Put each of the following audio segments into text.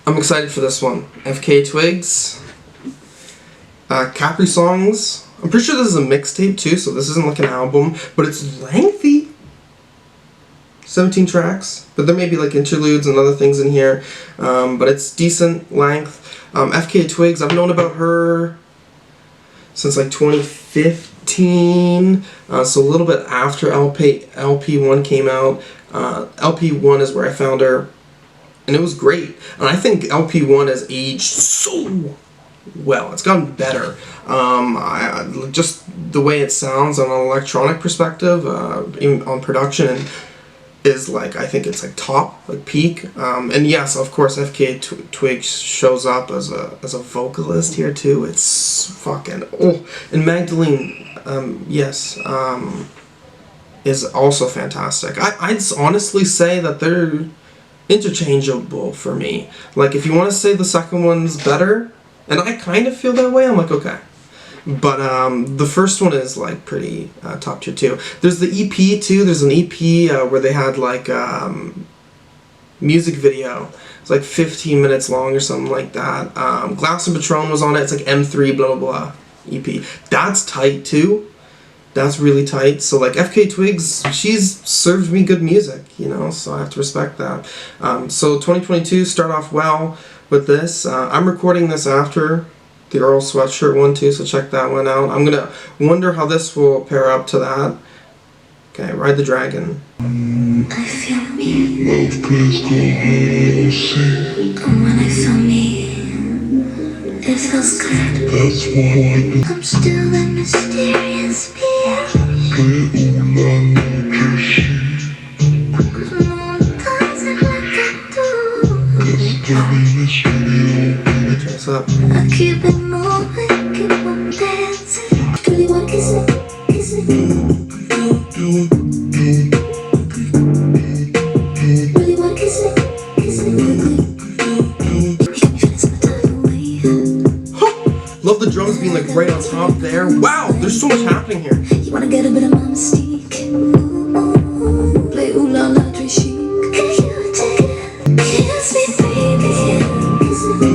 I'm excited for this one. FKA Twigs, Caprisongs. I'm pretty sure this is a mixtape too, so this isn't like an album, but it's lengthy. 17 tracks, but there may be like interludes and other things in here, but it's decent length. FKA Twigs, I've known about her since like 2015, so a little bit after LP1 came out. LP1 is where I found her, and it was great. And I think LP1 has aged so well. It's gotten better. Just the way it sounds on an electronic perspective, on production, and is like, I think it's like top, like peak. And yes, of course, FKA Twigs shows up as a vocalist here too. It's fucking and Magdalene, yes, is also fantastic. I'd honestly say that they're interchangeable for me. Like, if you want to say the second one's better, and I kind of feel that way, I'm like, okay. But the first one is like pretty top tier too. There's the EP too. There's an EP where they had like music video. It's like 15 minutes long or something like that. Glass and Patron was on it. It's like M3 blah blah blah EP. That's tight too. That's really tight. So like FKA Twigs, she's served me good music, you know, so I have to respect that. So 2022 start off well with this. I'm recording this after the Earl Sweatshirt one too, so check that one out. I'm gonna wonder how this will pair up to that. Okay, Ride the Dragon. I feel me. Love, please go home. When I saw me, it feels good. That's why I'm still a mysterious being. Cause no one does it like I do. What's up? I keep it moving, keep on dancing. Really wanna kiss me, kiss me. Really wanna kiss me, kiss me. You got me feeling some type of way. Love the drums being like right on top there. Wow, there's so much happening here. You wanna get a bit of my mystique. Ooh, play ooh la la très chic. Can you take it? Kiss me, baby. Kiss me.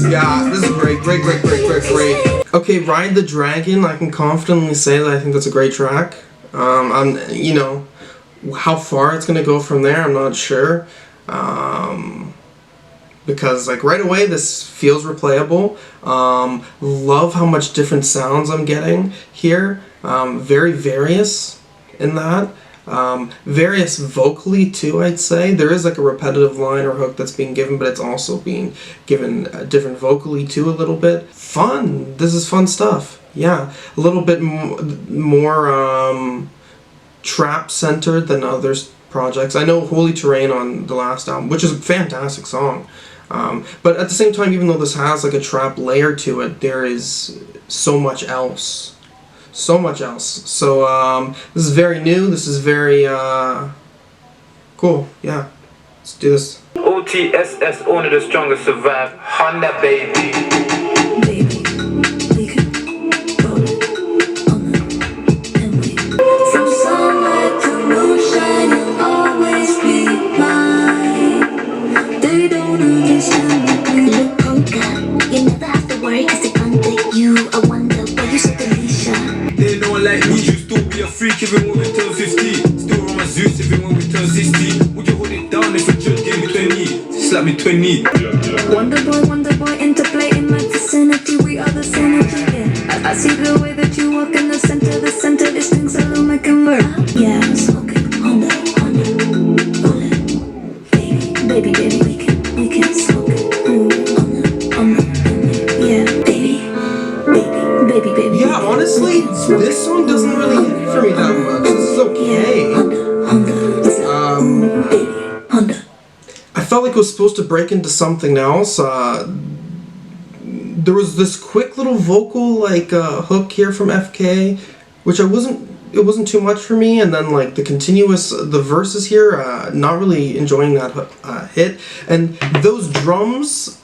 Yeah, this is great. Great. Okay, Ride the Dragon, I can confidently say that I think that's a great track. I'm, you know, how far it's gonna go from there, I'm not sure. Because like right away this feels replayable. Love how much different sounds I'm getting here. Very various in that. Various vocally too, I'd say. There is like a repetitive line or hook that's being given, but it's also being given different vocally too a little bit. Fun! This is fun stuff. Yeah, a little bit more trap-centered than other projects. I know Holy Terrain on the last album, which is a fantastic song. But at the same time, even though this has like a trap layer to it, there is so much else. So much else. So this is very new. This is very cool. Yeah, let's do this. OTSS, only the strongest survive. Honda baby. Baby, we can roll it on the highway. From sunlight to moonshine, you'll always be mine. They don't understand what we look conquer. You never have to worry 'cause they can't take you. I wonder why you so delicious. They don't like me, you still be a freak even when we turn 50. Still on my Zeus even when we turn 60. Would you hold it down if you just gave me 20? Slap me 20. Wonder boy, interplay in my vicinity. We are the synergy, yeah. I see the way that you walk in the center. These things alone make it work. Yeah, I'm smoking. Honda, roll it. Baby, we can smoke it. Ooh, on the, yeah, baby. Yeah, honestly, this song doesn't really hit for me that much. This is okay. I felt like it was supposed to break into something else. There was this quick little vocal like hook here from FK, which it wasn't too much for me, and then like the verses here, not really enjoying that hit, and those drums,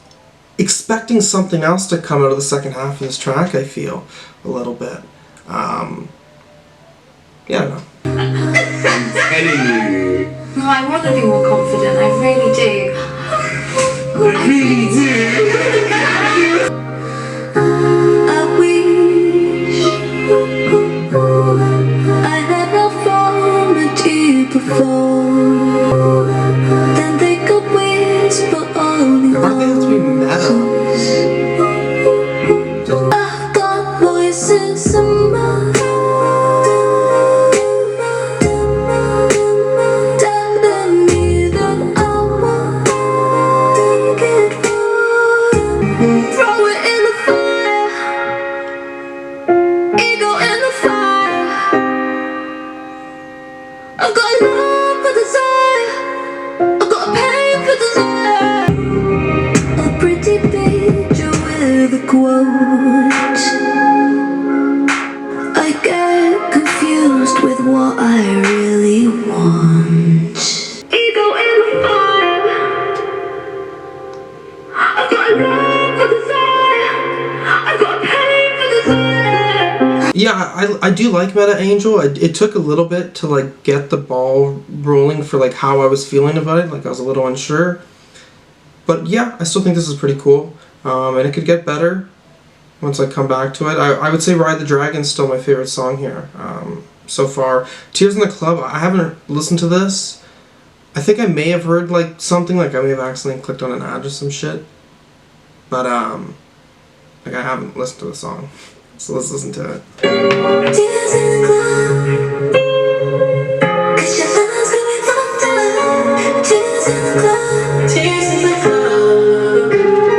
expecting something else to come out of the second half of this track, I feel a little bit. Yeah, I don't know. No, I want to be more confident. I for desire. A pretty picture with a quote. I get confused with what I really want. Ego in the fire. I've got love for desire. I've got pain for desire. Yeah, I do like Meta Angel. It took a little bit to like get the ball rolling for like how I was feeling about it. Like I was a little unsure. But yeah, I still think this is pretty cool. And it could get better once I come back to it. I would say Ride the Dragon is still my favorite song here so far. Tears in the Club, I haven't listened to this. I think I may have heard like something, like I may have accidentally clicked on an ad or some shit. But like I haven't listened to the song. So let's listen to it. Tears in the club, 'cause your love's got me fucked up. Tears in the club, tears in the club.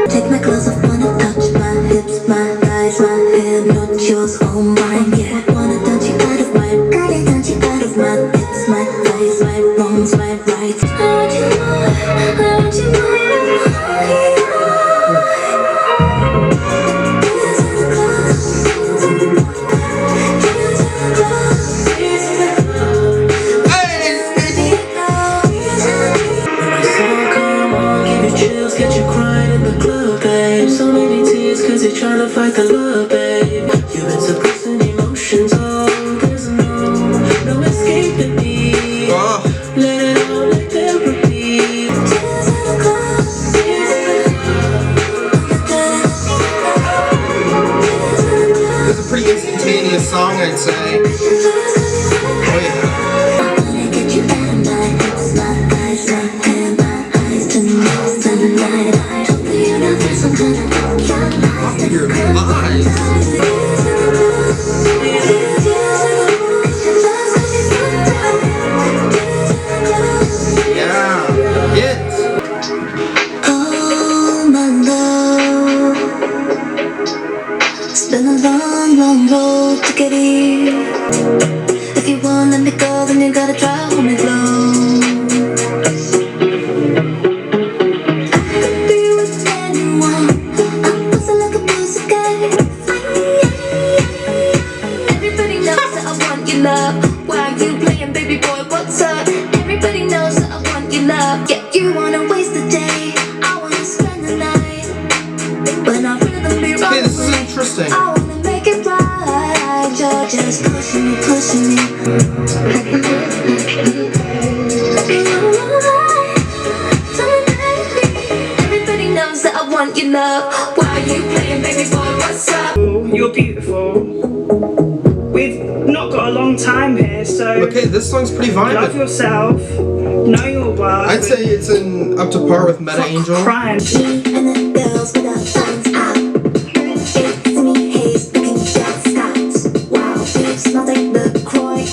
Take my clothes off, wanna touch my hips, my thighs, my hair, not yours, all mine. Yeah, wanna touch you out of my, gotta touch you out of my hips, my thighs, my wrongs, my rights. I want you more, I want you more. Trying to fight the love, babe. You've been suppressing emotions, oh, there's no escaping me. Let it out like therapy. It's a pretty instantaneous song, I'd say. Oh yeah. Your eyes. Yeah, hits. Oh my love, it's been a long, long road to get here. If you won't let me go, then you gotta try hold me close. Love, why are you playing, baby boy? What's up? Everybody knows that I want your love. Yeah, you wanna waste the day, I wanna spend the night. When I rhythm be right, okay, this is interesting. I wanna make it right. You're just pushing me, pushing me. Everybody knows that I want your love. Why are you playing, baby boy? What's up? You're beautiful. We've not got a long time here, so Okay, this song's pretty love violent. yourself, know your worth. I'd say it's up to par with Meta Stop Angel. crying. And the girls without phones out. It's me, haze, looking just Scots. Wow, it smells like the Croy.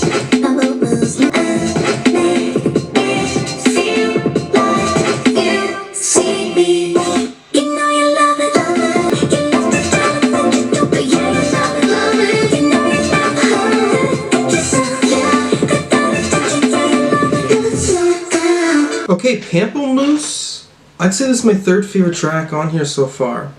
Pamplemousse, and make it feel like you see me. You know you love it, love it. You love the style of Dystopia. Yeah, you love it, love it. You know you love it, love it. Get yourself, yeah. Got that attention, yeah, you love it. Never slow down. Okay, Pamplemousse. I'd say this is my third favorite track on here so far.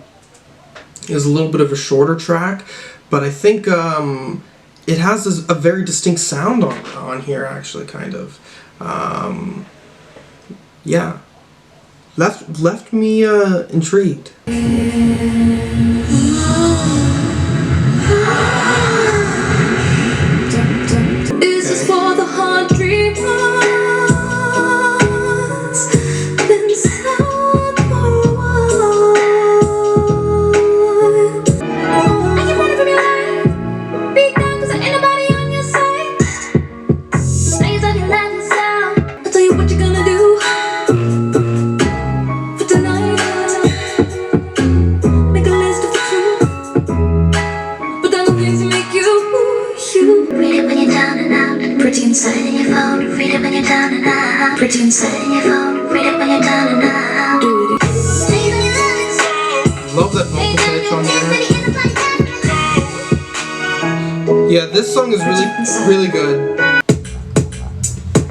It was a little bit of a shorter track, but I think it has a very distinct sound on here, actually, kind of. Yeah. Left me intrigued. This is for the hard dream ones. Been sad for a while. Are you running from your life? Beat down 'cause there ain't nobody on your side. Now you're talking loud and sound. I'll tell you what you're gonna do for tonight. Make a list of the truth. Put down the things that make you. Read it when you're down and out. Pretty inside in your phone. Read it when you're down and out. Pretty inside in your phone. Read it when you're down and out. Do it. Love that vocal pitch on here. Yeah, this song is really, really good.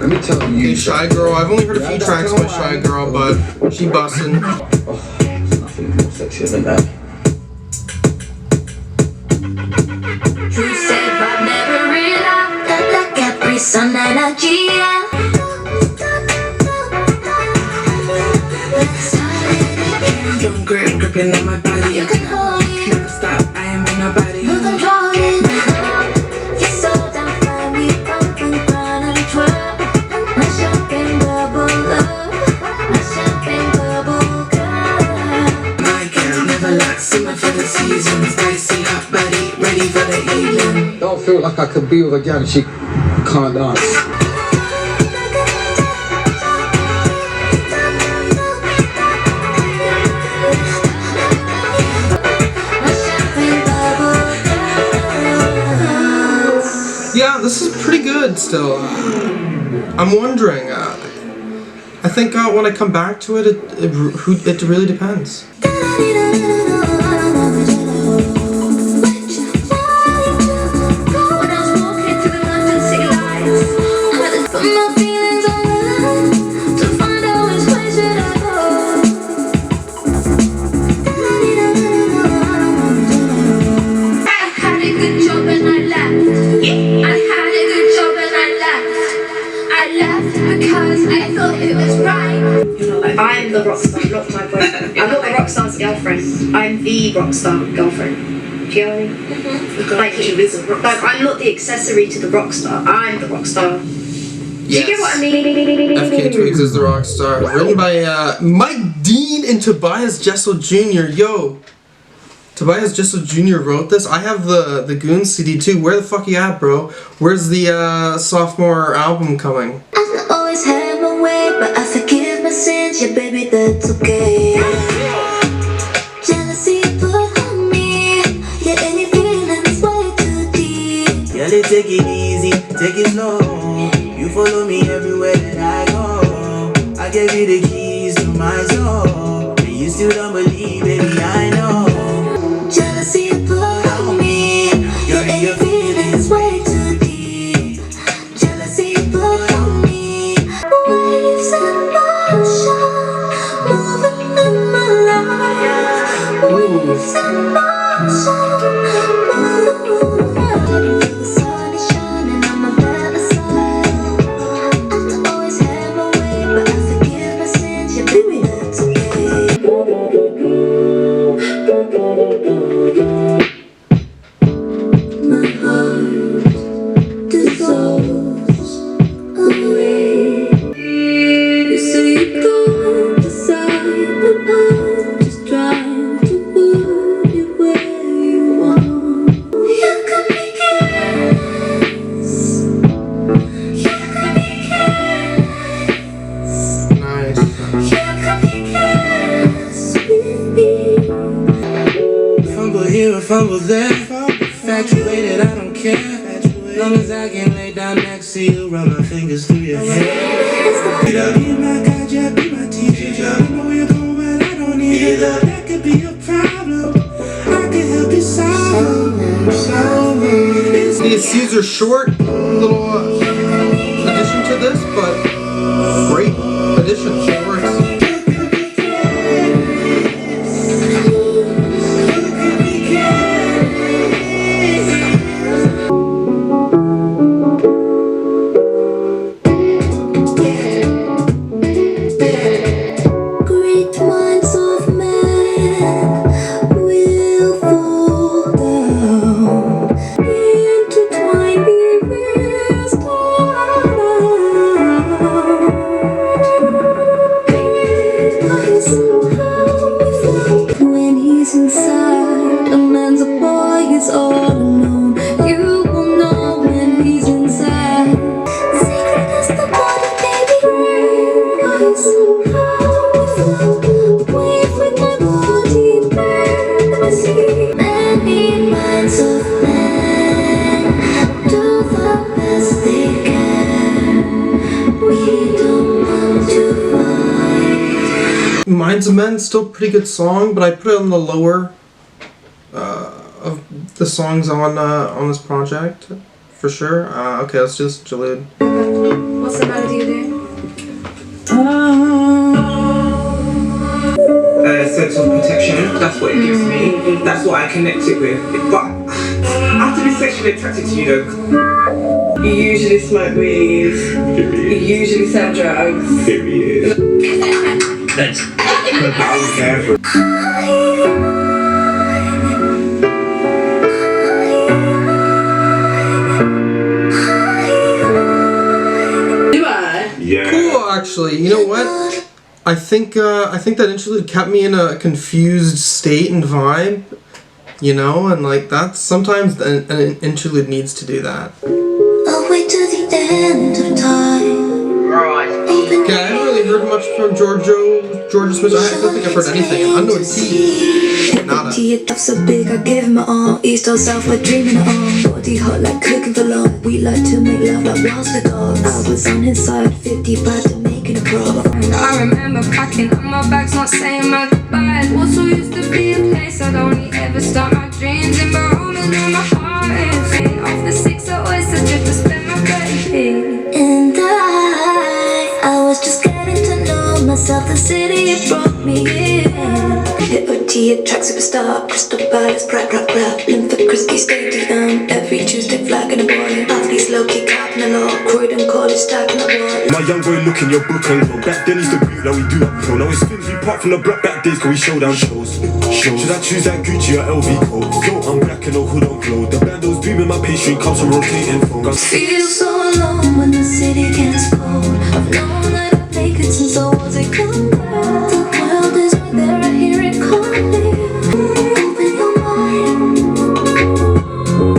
Let me tell you. Okay, Shygirl. I've only heard a few tracks by Shygirl, but she bussin'. Oh, there's nothing more sexier than that. True said, I've never realized that Caprisongs energy. Don't gripping on my body. You can hold it, Never stop, I am in nobody. you control it. You're so damn fine, we pump and grind and twirl. My champagne bubble up, my champagne bubble girl. My girl never lacks in my favorite seasons. Spicy hot body, ready for the evening. Don't feel like I could be with a gal and she can't dance. Yeah, this is pretty good still. I'm wondering. I think when I come back to it, it really depends. I'm the rock star, not my boyfriend. I'm not the rock star's girlfriend. I'm the rock star girlfriend. Do you know what I mean? Like, I'm not the accessory to the rock star. I'm the rock star. Do you get what I mean? FKA Twigs is the rock star. Written by Mike Dean and Tobias Jessel Jr. Yo, Tobias Jessel Jr. wrote this. I have the Goons CD too. Where the fuck you at, bro? Where's the sophomore album coming? I always have my way, but I forgive my sins. Yeah, baby, that's okay. Jealousy put on me. Yeah, any feelings way too deep. Girl, you take it easy, take it slow. You follow me everywhere that I go. I gave you the keys to my soul, and you still don't believe, baby, I know. Jealousy put on me. Yeah, any feelings way too deep. Jealousy put on me. Waves in motion, moving in my life. Waves in motion, moving. The sun is shining on my better side. I always have my way, but I forgive my sins. Yeah, baby, that's okay. My heart dissolves away. You say you can't decide, but I'm just trying to put you where you want. You can be careless. You can be careless. Nice. You can be careless with me. Fumble here or fumble there. Infatuated, I don't care. Long as I can lay down next to you, run my fingers through your hair. Be my guide, yeah, be my teacher. I know where you're going, but I don't need it. That could be a problem. I can help you solve it. The Caesar short little addition to this, but great addition. It works. Great minds of man will fall down, intertwined we will start. When he's inside, a man's a boy is all alone. You will know when he's inside. Secret as the body, baby. Eyes wave with my body, burn the sea. Many minds of men do the best they can. We don't want to fight. Minds of Men, still a pretty good song, but I put it on the lower of the songs on this project for sure. Okay, let's do this interlude. What's the melody you do? Sense of protection, that's what it gives me. That's what I connect it with. But I have to be sexually attracted to you though. You usually smoke weed. You usually sell drugs. Period. Thanks. I don't care for Do I? Yeah. Cool, actually. You know what? I think that interlude kept me in a confused state and vibe, you know, and like that's sometimes an interlude needs to do that. I'll wait till the end of time. Right. Okay, I haven't really heard much from Jorja Smith. I don't think I've heard anything. Unknown T. Nada. It's so big, I give him my all. East or south, we're dreaming it all. Body hot like cooking for long. We like to make love like whilst the dogs. I was on his side, 55 to making a pro. I remember packing up my bags, not saying my goodbyes. Also used to be a place I'd only ever start my dreams in, but home is where my heart is. Ain't off the 6 oysters just to spend my 30p. And I was just getting to know myself. The city, it brought me in. Hip-O-T, track superstar, Crystal Palace, rap, limp for Chrisi Stadium. Every Tuesday, flagging a boy. Athletes low-key capping a lot. Croydon College, stacking a wall. My young boy look in your book and go. Back then used to boot like we do up pro. Now it's things we part from the block back days cause we showdown shows. Should I choose that Gucci or LV coat? Yo, I'm black and no hood on glow. The bandos dreaming my pastry comes from rotating phones. Feel so alone when the city gets cold. I've known that I'd make it since I was a young girl. The world is right there, I hear it calling. Open your mind.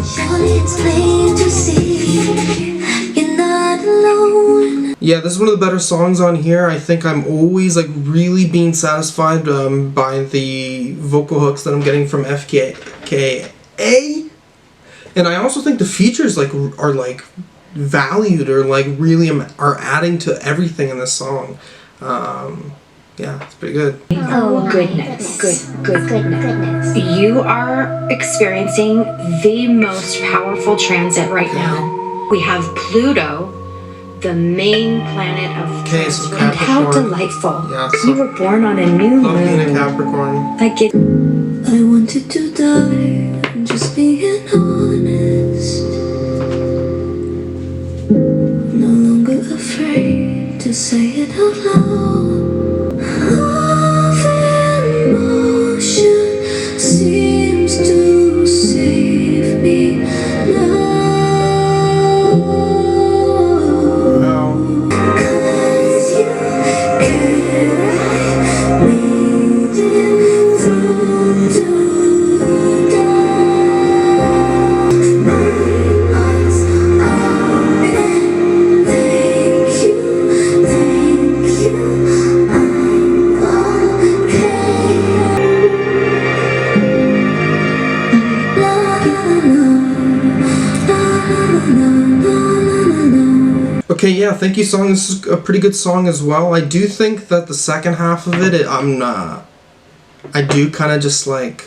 Surely it's plain to see you're not alone. Yeah, this is one of the better songs on here. I think I'm always like really being satisfied by the vocal hooks that I'm getting from FKA. And I also think the features like are like valued or like really are adding to everything in this song. Yeah, it's pretty good. Oh goodness. Goodness. You are experiencing the most powerful transit right now. We have Pluto, the main planet of Okay, so and how Capricorn. delightful. Yeah, so You were born on a new love being a moon. Capricorn. Like it. I wanted to die, I'm just being honest. No longer afraid to say it out loud. Love in motion seems to save me now. Wow. 'Cause you carry me through to die. My eyes are open. Thank you. Okay, yeah, thank you song. This is a pretty good song as well. I do think that the second half of it, I do kind of just like,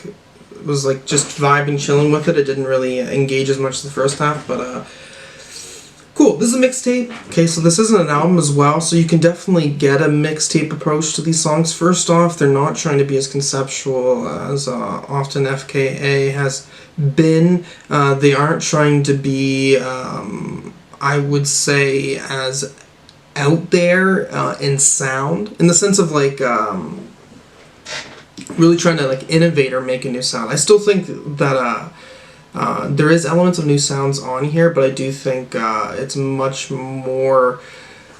was like just vibing, chilling with it. It didn't really engage as much as the first half, but cool. This is a mixtape. Okay, so this isn't an album as well, so you can definitely get a mixtape approach to these songs. First off, they're not trying to be as conceptual as often FKA has been. They aren't trying to be, I would say, as out there in sound, in the sense of like really trying to like innovate or make a new sound. I still think that there is elements of new sounds on here, but I do think it's much more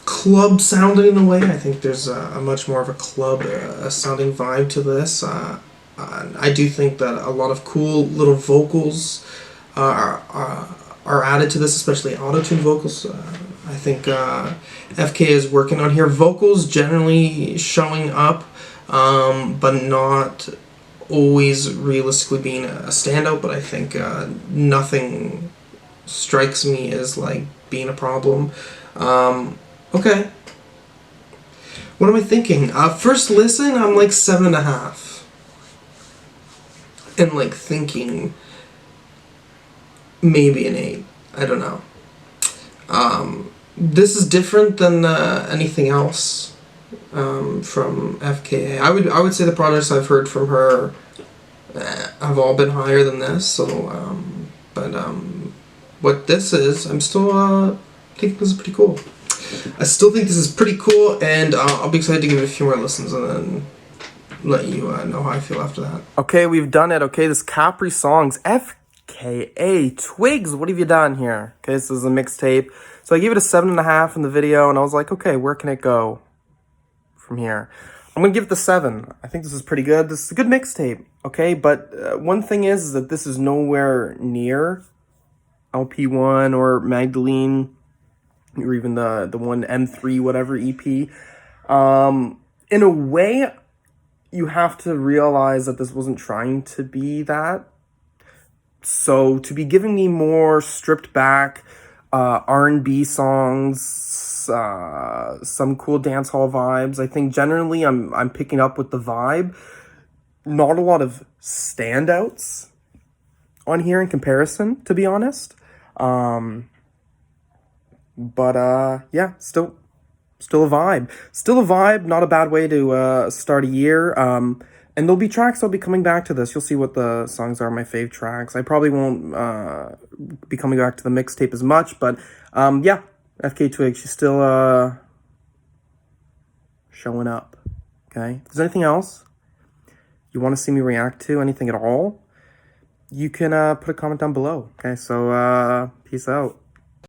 club sounding in a way. I think there's a much more of a club sounding vibe to this. I do think that a lot of cool little vocals are added to this, especially auto-tune vocals. I think FK is working on here. Vocals generally showing up, but not always realistically being a standout, but I think nothing strikes me as like being a problem. Okay. What am I thinking? First listen, I'm like 7.5. And like thinking maybe an 8. I don't know. This is different than anything else from FKA. I would say the projects I've heard from her have all been higher than this. So, but what this is, I'm still think this is pretty cool. I still think this is pretty cool, and I'll be excited to give it a few more listens and then let you know how I feel after that. Okay, we've done it. Okay, this Caprisongs FKA Twigs. What have you done here? Okay, this is a mixtape. So I gave it a 7.5 in the video, and I was like, okay, where can it go from here? I'm gonna give it the 7. I think this is pretty good. This is a good mixtape. Okay, but one thing is that this is nowhere near LP1 or Magdalene, or even the one M3 whatever EP. In a way, you have to realize that this wasn't trying to be that. So to be giving me more stripped back R&B songs, some cool dancehall vibes, I think generally I'm picking up with the vibe. Not a lot of standouts on here in comparison, to be honest. But yeah, still a vibe. Still a vibe, not a bad way to start a year. And there'll be tracks I'll be coming back to this. You'll see what the songs are my fave tracks. I probably won't be coming back to the mixtape as much, but yeah, FKA Twigs, she's still showing up. Okay? If there's anything else you want to see me react to, anything at all, you can put a comment down below. Okay, so peace out.